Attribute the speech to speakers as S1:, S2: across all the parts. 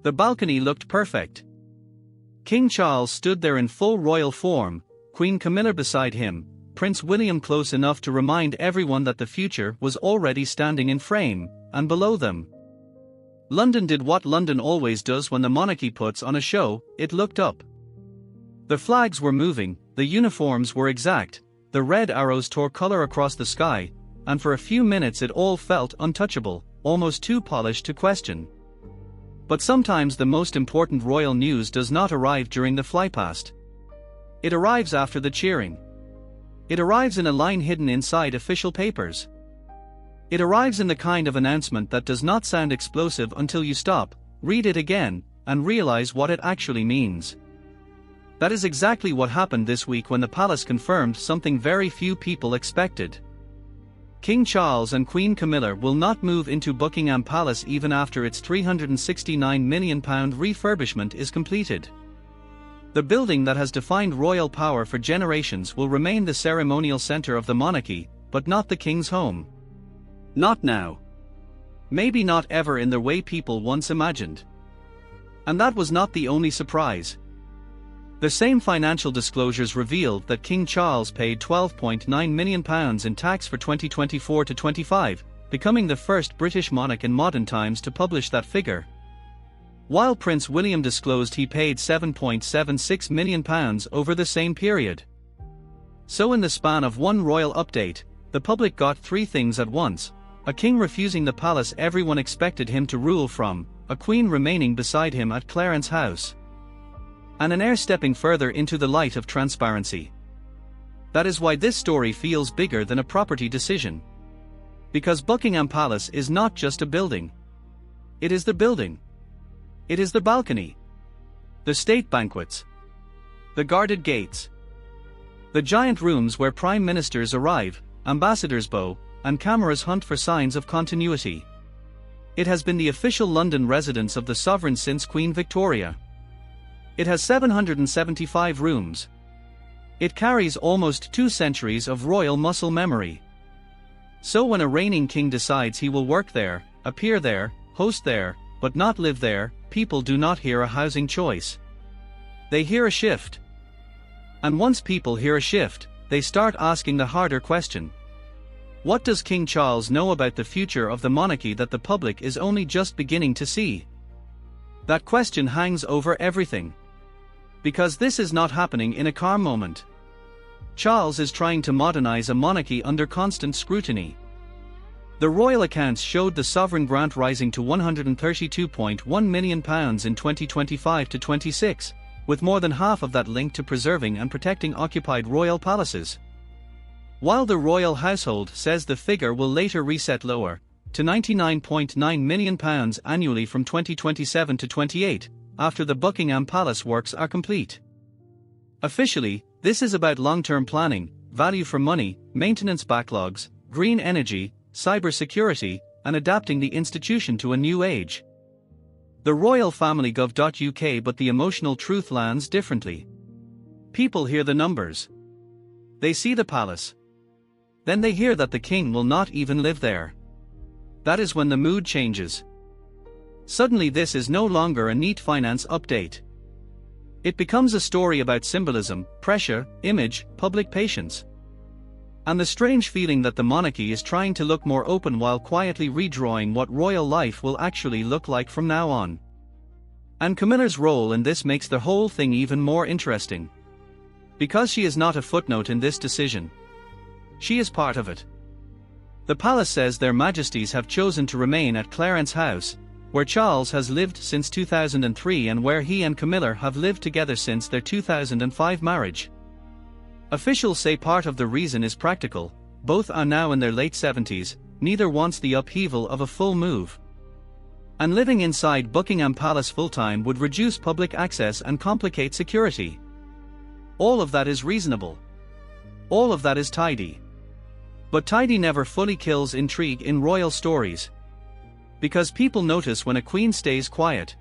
S1: The balcony looked perfect. King Charles stood there in full royal form, Queen Camilla beside him, Prince William close enough to remind everyone that the future was already standing in frame, and below them. London did what London always does when the monarchy puts on a show, it looked up. The flags were moving, the uniforms were exact, the red arrows tore color across the sky, and for a few minutes it all felt untouchable, almost too polished to question. But sometimes the most important royal news does not arrive during the flypast. It arrives after the cheering. It arrives in a line hidden inside official papers. It arrives in the kind of announcement that does not sound explosive until you stop, read it again, and realize what it actually means. That is exactly what happened this week when the palace confirmed something very few people expected. King Charles and Queen Camilla will not move into Buckingham Palace even after its £369 million refurbishment is completed. The building that has defined royal power for generations will remain the ceremonial centre of the monarchy, but not the king's home. Not now. Maybe not ever in the way people once imagined. And that was not the only surprise. The same financial disclosures revealed that King Charles paid £12.9 million in tax for 2024 to 25, becoming the first British monarch in modern times to publish that figure. While Prince William disclosed he paid £7.76 million over the same period. So in the span of one royal update, the public got three things at once: a king refusing the palace everyone expected him to rule from, a queen remaining beside him at Clarence house, and an heir stepping further into the light of transparency. That is why this story feels bigger than a property decision. Because Buckingham Palace is not just a building. It is the building. It is the balcony. The state banquets. The guarded gates. The giant rooms where prime ministers arrive, ambassadors bow, and cameras hunt for signs of continuity. It has been the official London residence of the sovereign since Queen Victoria. It has 775 rooms. It carries almost 2 centuries of royal muscle memory. So when a reigning king decides he will work there, appear there, host there, but not live there, people do not hear a housing choice. They hear a shift. And once people hear a shift, they start asking the harder question. What does King Charles know about the future of the monarchy that the public is only just beginning to see? That question hangs over everything. Because this is not happening in a calm moment. Charles is trying to modernize a monarchy under constant scrutiny. The royal accounts showed the sovereign grant rising to £132.1 million in 2025 to 26, with more than half of that linked to preserving and protecting occupied royal palaces. While the royal household says the figure will later reset lower, to £99.9 million annually from 2027 to 28, after the Buckingham Palace works are complete. Officially, this is about long-term planning, value for money, maintenance backlogs, green energy, cybersecurity, and adapting the institution to a new age. The royal family gov.uk, but the emotional truth lands differently. People hear the numbers. They see the palace. Then they hear that the king will not even live there. That is when the mood changes. Suddenly this is no longer a neat finance update. It becomes a story about symbolism, pressure, image, public patience. And the strange feeling that the monarchy is trying to look more open while quietly redrawing what royal life will actually look like from now on. And Camilla's role in this makes the whole thing even more interesting. Because she is not a footnote in this decision. She is part of it. The palace says their majesties have chosen to remain at Clarence house, where Charles has lived since 2003 and where he and Camilla have lived together since their 2005 marriage. Officials say part of the reason is practical: both are now in their late 70s, neither wants the upheaval of a full move. And living inside Buckingham Palace full-time would reduce public access and complicate security. All of that is reasonable. All of that is tidy. But tidy never fully kills intrigue in royal stories. Because people notice when a queen stays quiet.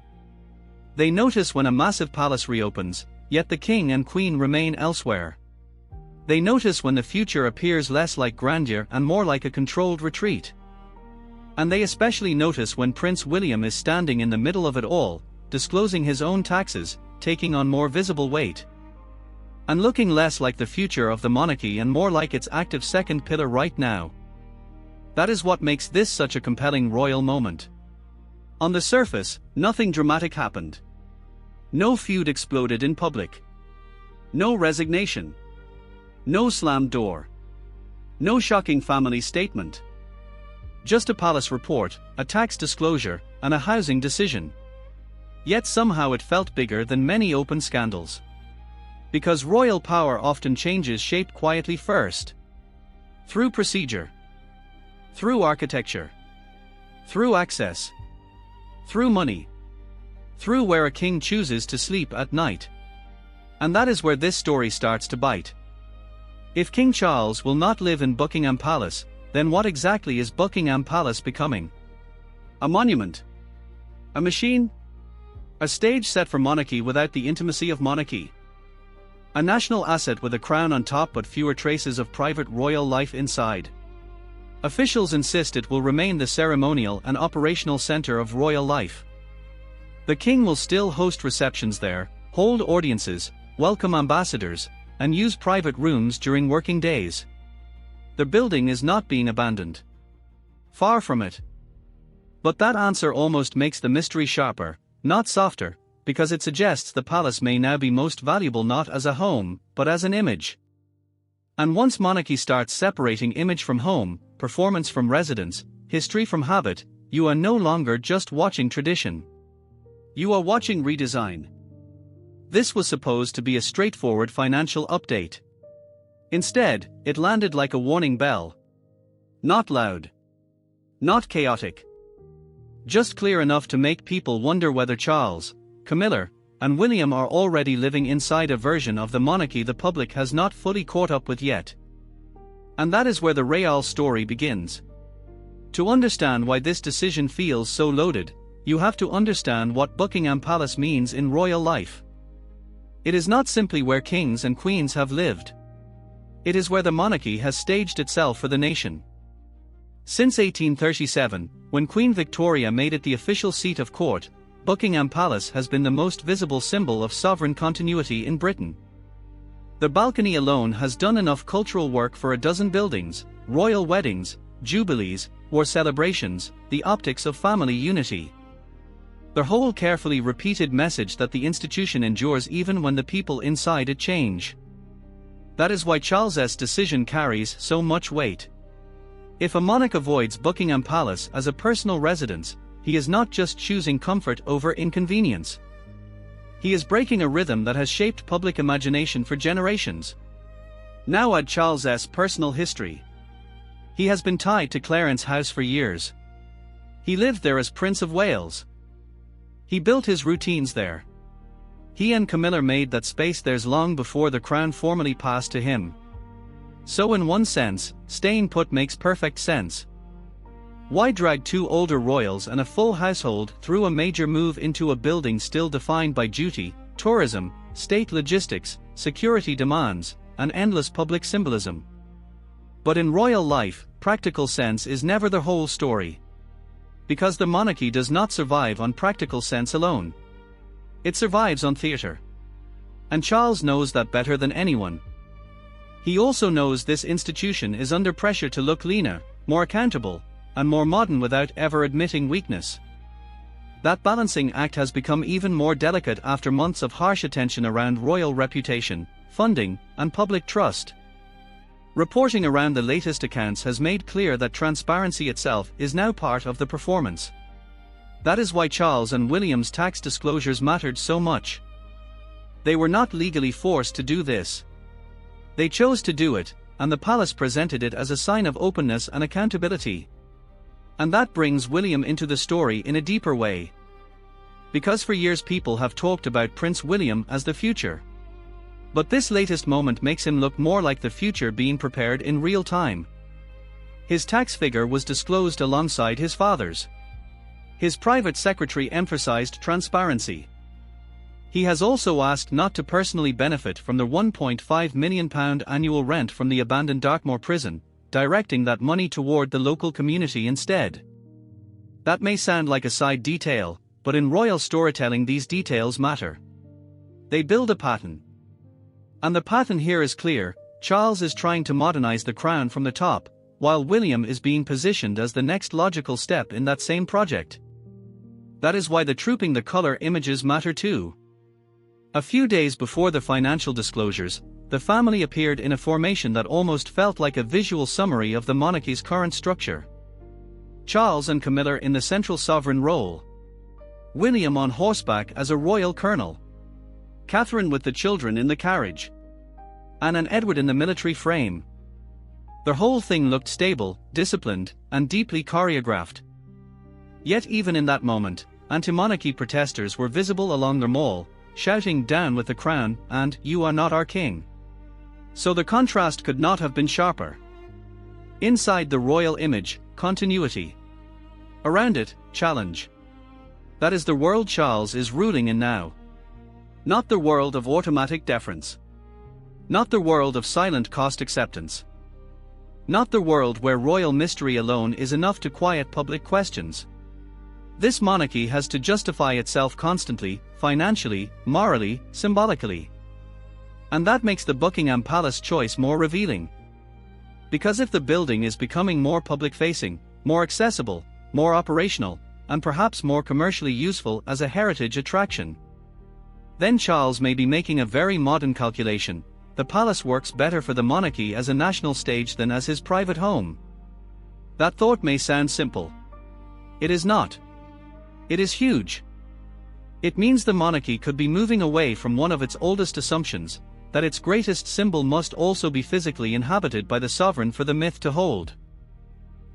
S1: They notice when a massive palace reopens, yet the king and queen remain elsewhere. They notice when the future appears less like grandeur and more like a controlled retreat. And they especially notice when Prince William is standing in the middle of it all, disclosing his own taxes, taking on more visible weight, and looking less like the future of the monarchy and more like its active second pillar right now. That is what makes this such a compelling royal moment. On the surface, nothing dramatic happened. No feud exploded in public. No resignation. No slammed door. No shocking family statement. Just a palace report, a tax disclosure, and a housing decision. Yet somehow it felt bigger than many open scandals. Because royal power often changes shape quietly first. Through procedure. Through architecture. Through access. Through money. Through where a king chooses to sleep at night. And that is where this story starts to bite. If King Charles will not live in Buckingham Palace, then what exactly is Buckingham Palace becoming? A monument? A machine? A stage set for monarchy without the intimacy of monarchy? A national asset with a crown on top but fewer traces of private royal life inside? Officials insist it will remain the ceremonial and operational center of royal life. The king will still host receptions there, hold audiences, welcome ambassadors, and use private rooms during working days. The building is not being abandoned. Far from it. But that answer almost makes the mystery sharper, not softer, because it suggests the palace may now be most valuable not as a home, but as an image. And once monarchy starts separating image from home, performance from residence, history from habit, you are no longer just watching tradition. You are watching redesign. This was supposed to be a straightforward financial update. Instead, it landed like a warning bell. Not loud. Not chaotic. Just clear enough to make people wonder whether Charles, Camilla, and William are already living inside a version of the monarchy the public has not fully caught up with yet. And that is where the royal story begins. To understand why this decision feels so loaded, you have to understand what Buckingham Palace means in royal life. It is not simply where kings and queens have lived. It is where the monarchy has staged itself for the nation. Since 1837, when Queen Victoria made it the official seat of court, Buckingham Palace has been the most visible symbol of sovereign continuity in Britain. The balcony alone has done enough cultural work for a dozen buildings, royal weddings, jubilees, war celebrations, the optics of family unity. The whole carefully repeated message that the institution endures even when the people inside it change. That is why Charles's decision carries so much weight. If a monarch avoids Buckingham Palace as a personal residence, he is not just choosing comfort over inconvenience. He is breaking a rhythm that has shaped public imagination for generations. Now add Charles's personal history. He has been tied to Clarence House for years. He lived there as Prince of Wales. He built his routines there. He and Camilla made that space theirs long before the crown formally passed to him. So in one sense, staying put makes perfect sense. Why drag two older royals and a full household through a major move into a building still defined by duty, tourism, state logistics, security demands, and endless public symbolism? But in royal life, practical sense is never the whole story. Because the monarchy does not survive on practical sense alone. It survives on theatre. And Charles knows that better than anyone. He also knows this institution is under pressure to look leaner, more accountable, and more modern without ever admitting weakness. That balancing act has become even more delicate after months of harsh attention around royal reputation, funding, and public trust. Reporting around the latest accounts has made clear that transparency itself is now part of the performance. That is why Charles and William's tax disclosures mattered so much. They were not legally forced to do this. They chose to do it, and the palace presented it as a sign of openness and accountability. And that brings William into the story in a deeper way. Because for years people have talked about Prince William as the future. But this latest moment makes him look more like the future being prepared in real time. His tax figure was disclosed alongside his father's. His private secretary emphasized transparency. He has also asked not to personally benefit from the £1.5 million annual rent from the abandoned Dartmoor prison, directing that money toward the local community instead. That may sound like a side detail, but in royal storytelling these details matter. They build a pattern. And the pattern here is clear: Charles is trying to modernize the crown from the top, while William is being positioned as the next logical step in that same project. That is why the trooping the color images matter too. A few days before the financial disclosures, the family appeared in a formation that almost felt like a visual summary of the monarchy's current structure. Charles and Camilla in the central sovereign role. William on horseback as a royal colonel. Catherine with the children in the carriage. Anne and Edward in the military frame. The whole thing looked stable, disciplined, and deeply choreographed. Yet even in that moment, anti-monarchy protesters were visible along the mall, shouting "Down with the crown" and "You are not our king." So the contrast could not have been sharper. Inside the royal image, continuity. Around it, challenge. That is the world Charles is ruling in now. Not the world of automatic deference. Not the world of silent cost acceptance. Not the world where royal mystery alone is enough to quiet public questions. This monarchy has to justify itself constantly, financially, morally, symbolically. And that makes the Buckingham Palace choice more revealing. Because if the building is becoming more public-facing, more accessible, more operational, and perhaps more commercially useful as a heritage attraction, then Charles may be making a very modern calculation: the palace works better for the monarchy as a national stage than as his private home. That thought may sound simple. It is not. It is huge. It means the monarchy could be moving away from one of its oldest assumptions, that its greatest symbol must also be physically inhabited by the sovereign for the myth to hold.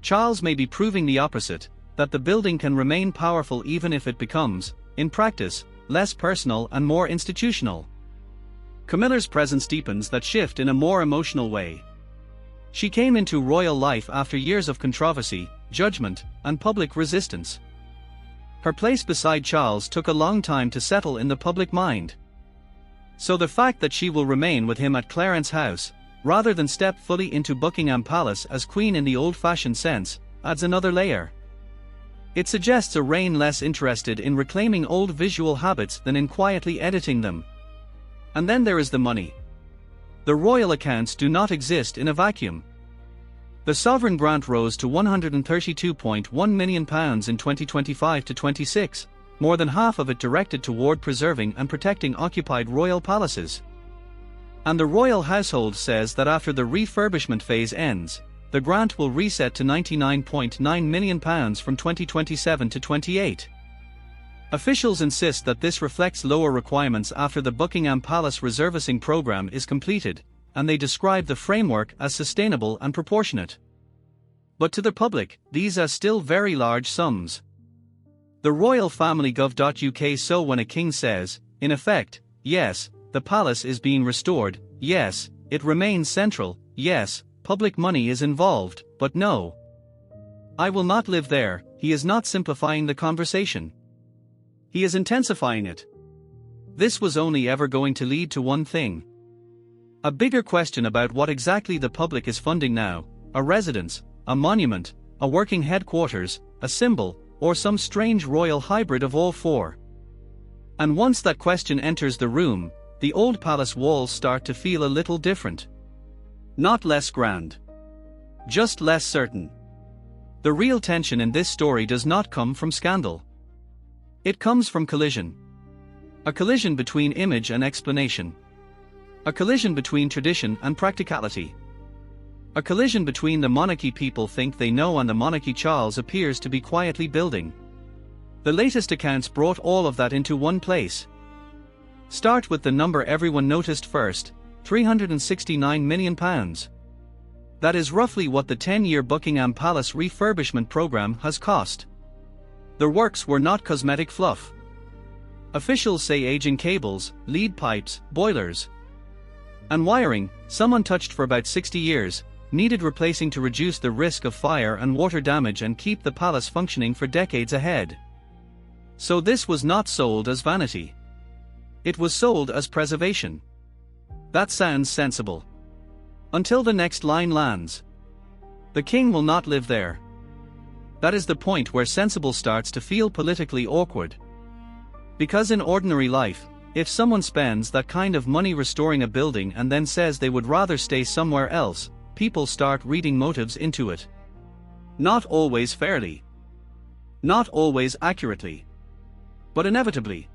S1: Charles may be proving the opposite, that the building can remain powerful even if it becomes, in practice, less personal and more institutional. Camilla's presence deepens that shift in a more emotional way. She came into royal life after years of controversy, judgment, and public resistance. Her place beside Charles took a long time to settle in the public mind. So the fact that she will remain with him at Clarence house, rather than step fully into Buckingham Palace as queen in the old-fashioned sense, adds another layer. It suggests a reign less interested in reclaiming old visual habits than in quietly editing them. And then there is the money. The royal accounts do not exist in a vacuum. The sovereign grant rose to £132.1 million in 2025-26, more than half of it directed toward preserving and protecting occupied royal palaces. And the royal household says that after the refurbishment phase ends, the grant will reset to £99.9 million from 2027 to 28. Officials insist that this reflects lower requirements after the Buckingham Palace resurfacing program is completed, and they describe the framework as sustainable and proportionate. But to the public, these are still very large sums. The royal family gov.uk. So when a king says, in effect, yes, the palace is being restored, yes, it remains central, yes, public money is involved, but no, I will not live there, he is not simplifying the conversation. He is intensifying it. This was only ever going to lead to one thing: a bigger question about what exactly the public is funding now: a residence, a monument, a working headquarters, a symbol, or some strange royal hybrid of all four. And once that question enters the room, the old palace walls start to feel a little different. Not less grand. Just less certain. The real tension in this story does not come from scandal. It comes from collision. A collision between image and explanation. A collision between tradition and practicality. A collision between the monarchy people think they know and the monarchy Charles appears to be quietly building. The latest accounts brought all of that into one place. Start with the number everyone noticed first: £369 million. That is roughly what the 10-year Buckingham Palace refurbishment program has cost. The works were not cosmetic fluff. Officials say aging cables, lead pipes, boilers, and wiring, some untouched for about 60 years, needed replacing to reduce the risk of fire and water damage and keep the palace functioning for decades ahead. So this was not sold as vanity. It was sold as preservation. That sounds sensible. Until the next line lands. The king will not live there. That is the point where sensible starts to feel politically awkward. Because in ordinary life, if someone spends that kind of money restoring a building and then says they would rather stay somewhere else, people start reading motives into it. Not always fairly. Not always accurately. But inevitably.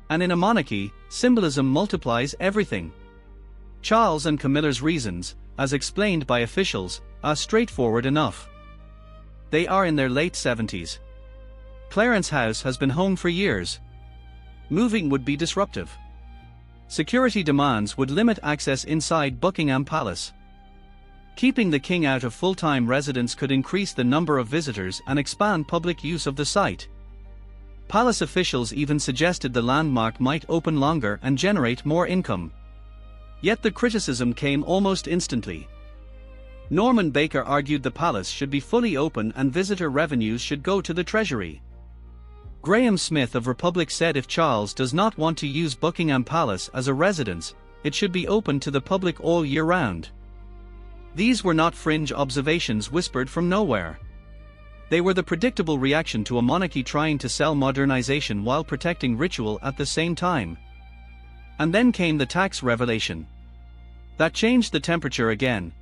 S1: And in a monarchy, symbolism multiplies everything. Charles and Camilla's reasons, as explained by officials, are straightforward enough. They are in their late 70s. Clarence house has been home for years. Moving would be disruptive. Security demands would limit access inside Buckingham Palace. Keeping the king out of full-time residence could increase the number of visitors and expand public use of the site. Palace officials even suggested the landmark might open longer and generate more income. Yet the criticism came almost instantly. Norman Baker argued the palace should be fully open and visitor revenues should go to the treasury. Graham Smith of Republic said if Charles does not want to use Buckingham Palace as a residence, it should be open to the public all year round. These were not fringe observations whispered from nowhere. They were the predictable reaction to a monarchy trying to sell modernization while protecting ritual at the same time. And then came the tax revelation. That changed the temperature again.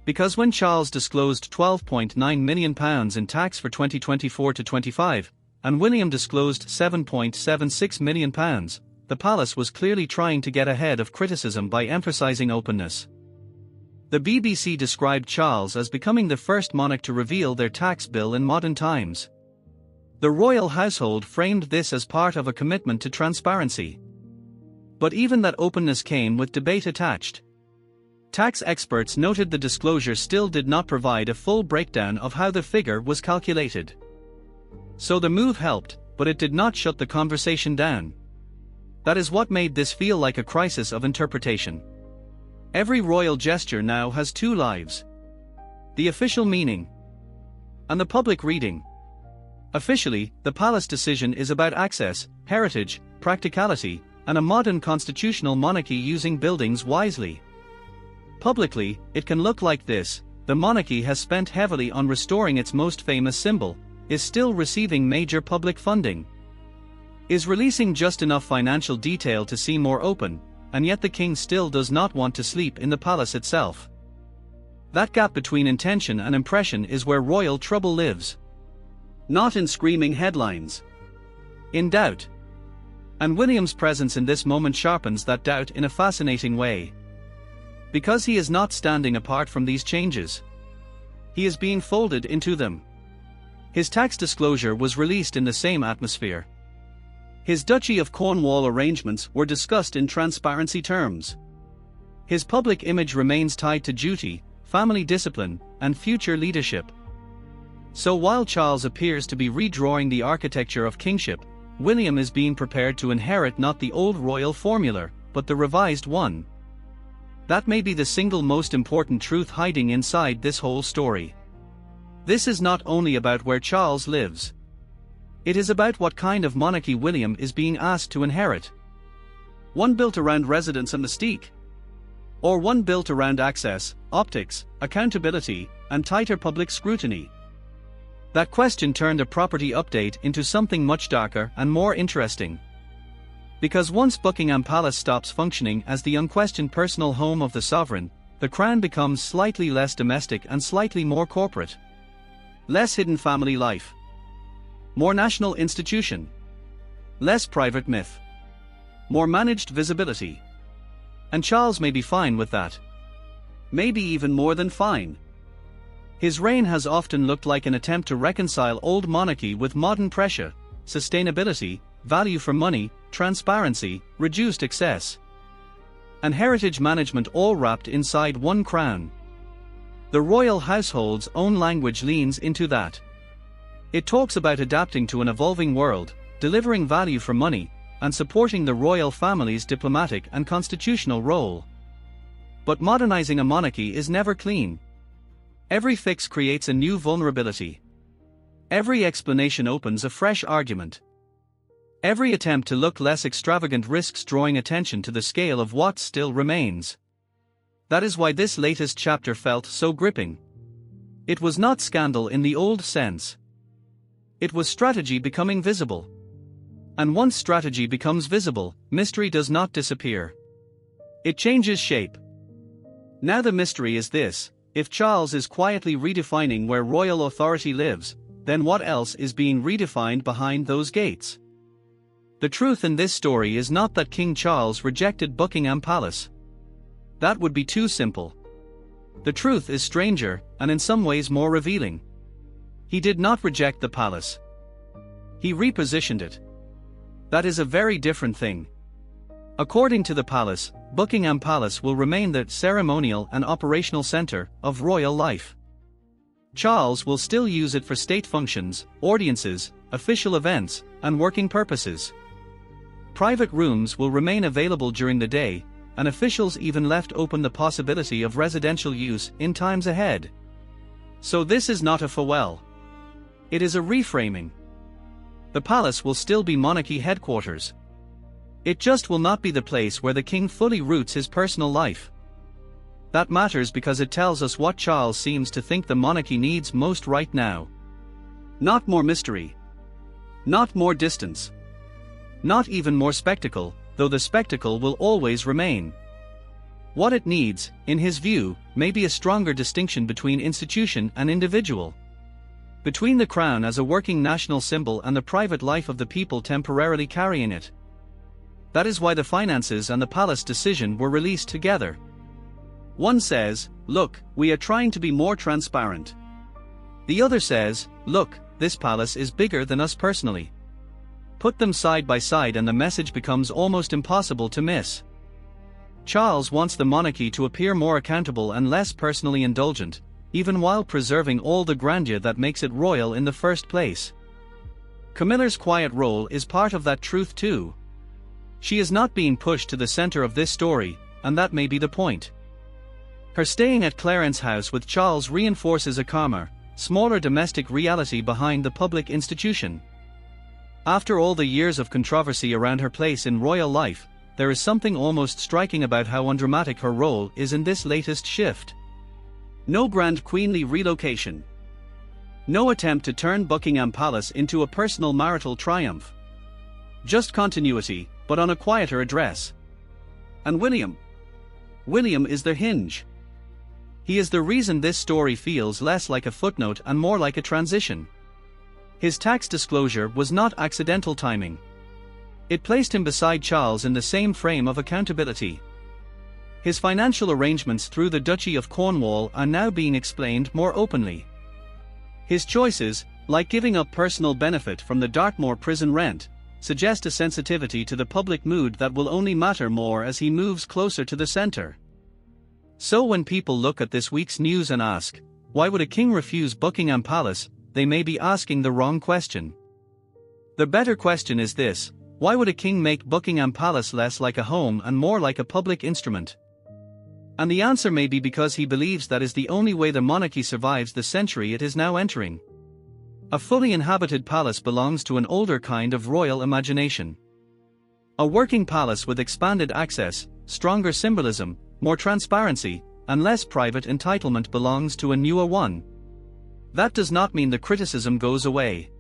S1: Because when Charles disclosed £12.9 million in tax for 2024 to 25, and William disclosed £7.76 million, the palace was clearly trying to get ahead of criticism by emphasizing openness. The BBC described Charles as becoming the first monarch to reveal their tax bill in modern times. The royal household framed this as part of a commitment to transparency. But even that openness came with debate attached. Tax experts noted the disclosure still did not provide a full breakdown of how the figure was calculated. So the move helped, but it did not shut the conversation down. That is what made this feel like a crisis of interpretation. Every royal gesture now has two lives. The official meaning and the public reading. Officially, the palace decision is about access, heritage, practicality, and a modern constitutional monarchy using buildings wisely. Publicly, it can look like this: the monarchy has spent heavily on restoring its most famous symbol, is still receiving major public funding, is releasing just enough financial detail to seem more open, and yet the king still does not want to sleep in the palace itself. That gap between intention and impression is where royal trouble lives. Not in screaming headlines. In doubt. And William's presence in this moment sharpens that doubt in a fascinating way. Because he is not standing apart from these changes. He is being folded into them. His tax disclosure was released in the same atmosphere. His Duchy of Cornwall arrangements were discussed in transparency terms. His public image remains tied to duty, family discipline, and future leadership. So while Charles appears to be redrawing the architecture of kingship, William is being prepared to inherit not the old royal formula, but the revised one. That may be the single most important truth hiding inside this whole story. This is not only about where Charles lives. It is about what kind of monarchy William is being asked to inherit. One built around residence and mystique? Or one built around access, optics, accountability, and tighter public scrutiny? That question turned a property update into something much darker and more interesting. Because once Buckingham Palace stops functioning as the unquestioned personal home of the sovereign, the crown becomes slightly less domestic and slightly more corporate. Less hidden family life. More national institution. Less private myth. More managed visibility. And Charles may be fine with that. Maybe even more than fine. His reign has often looked like an attempt to reconcile old monarchy with modern pressure, sustainability, value for money, transparency, reduced excess, and heritage management, all wrapped inside one crown. The royal household's own language leans into that. It talks about adapting to an evolving world, delivering value for money, and supporting the royal family's diplomatic and constitutional role. But modernizing a monarchy is never clean. Every fix creates a new vulnerability. Every explanation opens a fresh argument. Every attempt to look less extravagant risks drawing attention to the scale of what still remains. That is why this latest chapter felt so gripping. It was not scandal in the old sense. It was strategy becoming visible. And once strategy becomes visible, mystery does not disappear. It changes shape. Now the mystery is this: if Charles is quietly redefining where royal authority lives, then what else is being redefined behind those gates? The truth in this story is not that King Charles rejected Buckingham Palace. That would be too simple. The truth is stranger, and in some ways more revealing. He did not reject the palace. He repositioned it. That is a very different thing. According to the palace, Buckingham Palace will remain the ceremonial and operational center of royal life. Charles will still use it for state functions, audiences, official events, and working purposes. Private rooms will remain available during the day, and officials even left open the possibility of residential use in times ahead. So this is not a farewell. It is a reframing. The palace will still be monarchy headquarters. It just will not be the place where the king fully roots his personal life. That matters because it tells us what Charles seems to think the monarchy needs most right now. Not more mystery. Not more distance. Not even more spectacle, though the spectacle will always remain. What it needs, in his view, may be a stronger distinction between institution and individual. Between the crown as a working national symbol and the private life of the people temporarily carrying it. That is why the finances and the palace decision were released together. One says, "Look, we are trying to be more transparent." The other says, "Look, this palace is bigger than us personally." Put them side by side and the message becomes almost impossible to miss. Charles wants the monarchy to appear more accountable and less personally indulgent, even while preserving all the grandeur that makes it royal in the first place. Camilla's quiet role is part of that truth too. She is not being pushed to the center of this story, and that may be the point. Her staying at Clarence's house with Charles reinforces a calmer, smaller domestic reality behind the public institution. After all the years of controversy around her place in royal life, there is something almost striking about how undramatic her role is in this latest shift. No grand queenly relocation. No attempt to turn Buckingham Palace into a personal marital triumph. Just continuity, but on a quieter address. And William is the hinge. He is the reason this story feels less like a footnote and more like a transition. His tax disclosure was not accidental timing. It placed him beside Charles in the same frame of accountability. His financial arrangements through the Duchy of Cornwall are now being explained more openly. His choices, like giving up personal benefit from the Dartmoor prison rent, suggest a sensitivity to the public mood that will only matter more as he moves closer to the center. So when people look at this week's news and ask, why would a king refuse Buckingham Palace, they may be asking the wrong question. The better question is this: why would a king make Buckingham Palace less like a home and more like a public instrument? And the answer may be because he believes that is the only way the monarchy survives the century it is now entering. A fully inhabited palace belongs to an older kind of royal imagination. A working palace with expanded access, stronger symbolism, more transparency, and less private entitlement belongs to a newer one. That does not mean the criticism goes away.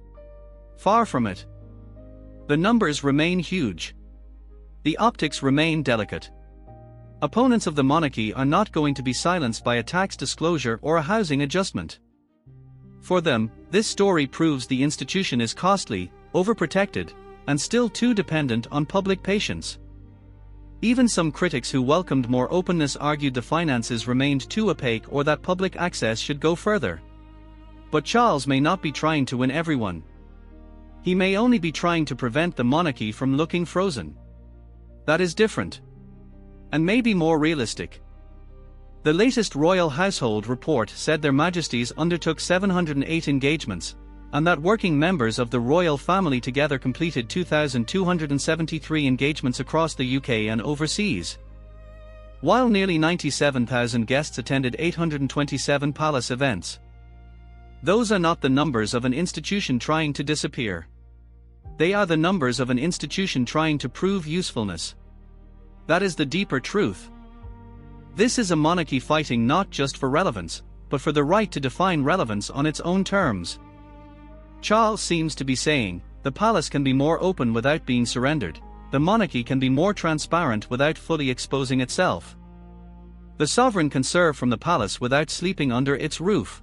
S1: Far from it. The numbers remain huge. The optics remain delicate. Opponents of the monarchy are not going to be silenced by a tax disclosure or a housing adjustment. For them, this story proves the institution is costly, overprotected, and still too dependent on public patience. Even some critics who welcomed more openness argued the finances remained too opaque or that public access should go further. But Charles may not be trying to win everyone. He may only be trying to prevent the monarchy from looking frozen. That is different. And maybe more realistic. The latest royal household report said their majesties undertook 708 engagements, and that working members of the royal family together completed 2,273 engagements across the UK and overseas. While nearly 97,000 guests attended 827 palace events. Those are not the numbers of an institution trying to disappear. They are the numbers of an institution trying to prove usefulness. That is the deeper truth. This is a monarchy fighting not just for relevance, but for the right to define relevance on its own terms. Charles seems to be saying, The palace can be more open without being surrendered. The monarchy can be more transparent without fully exposing itself. The sovereign can serve from the palace without sleeping under its roof.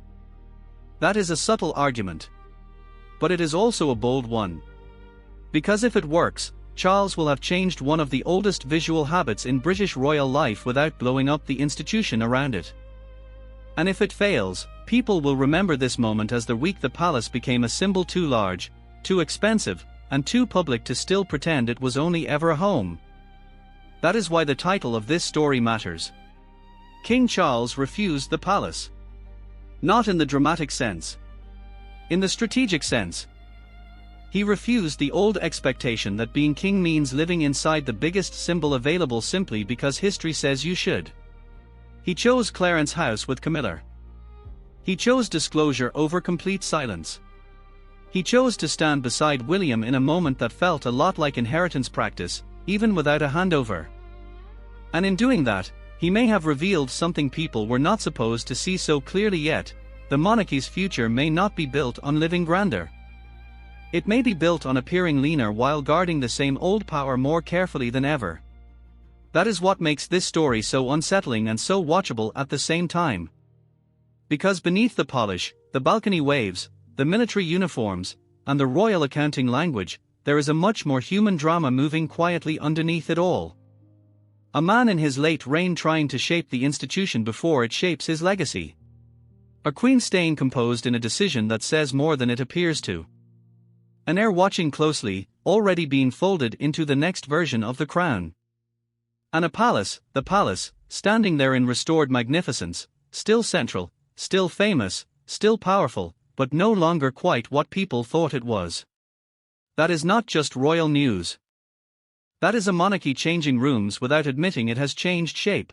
S1: That is a subtle argument. But it is also a bold one. Because if it works, Charles will have changed one of the oldest visual habits in British royal life without blowing up the institution around it. And if it fails, people will remember this moment as the week the palace became a symbol too large, too expensive, and too public to still pretend it was only ever a home. That is why the title of this story matters. King Charles refused the palace. Not in the dramatic sense. In the strategic sense. He refused the old expectation that being king means living inside the biggest symbol available simply because history says you should. He chose Clarence house with Camilla. He chose disclosure over complete silence. He chose to stand beside William in a moment that felt a lot like inheritance practice, even without a handover. And in doing that, he may have revealed something people were not supposed to see so clearly yet: the monarchy's future may not be built on living grander. It may be built on appearing leaner while guarding the same old power more carefully than ever. That is what makes this story so unsettling and so watchable at the same time. Because beneath the polish, the balcony waves, the military uniforms, and the royal accounting language, there is a much more human drama moving quietly underneath it all. A man in his late reign trying to shape the institution before it shapes his legacy. A queen staying composed in a decision that says more than it appears to. An heir watching closely, already being folded into the next version of the crown. And a palace, the palace, standing there in restored magnificence, still central, still famous, still powerful, but no longer quite what people thought it was. That is not just royal news. That is a monarchy changing rooms without admitting it has changed shape.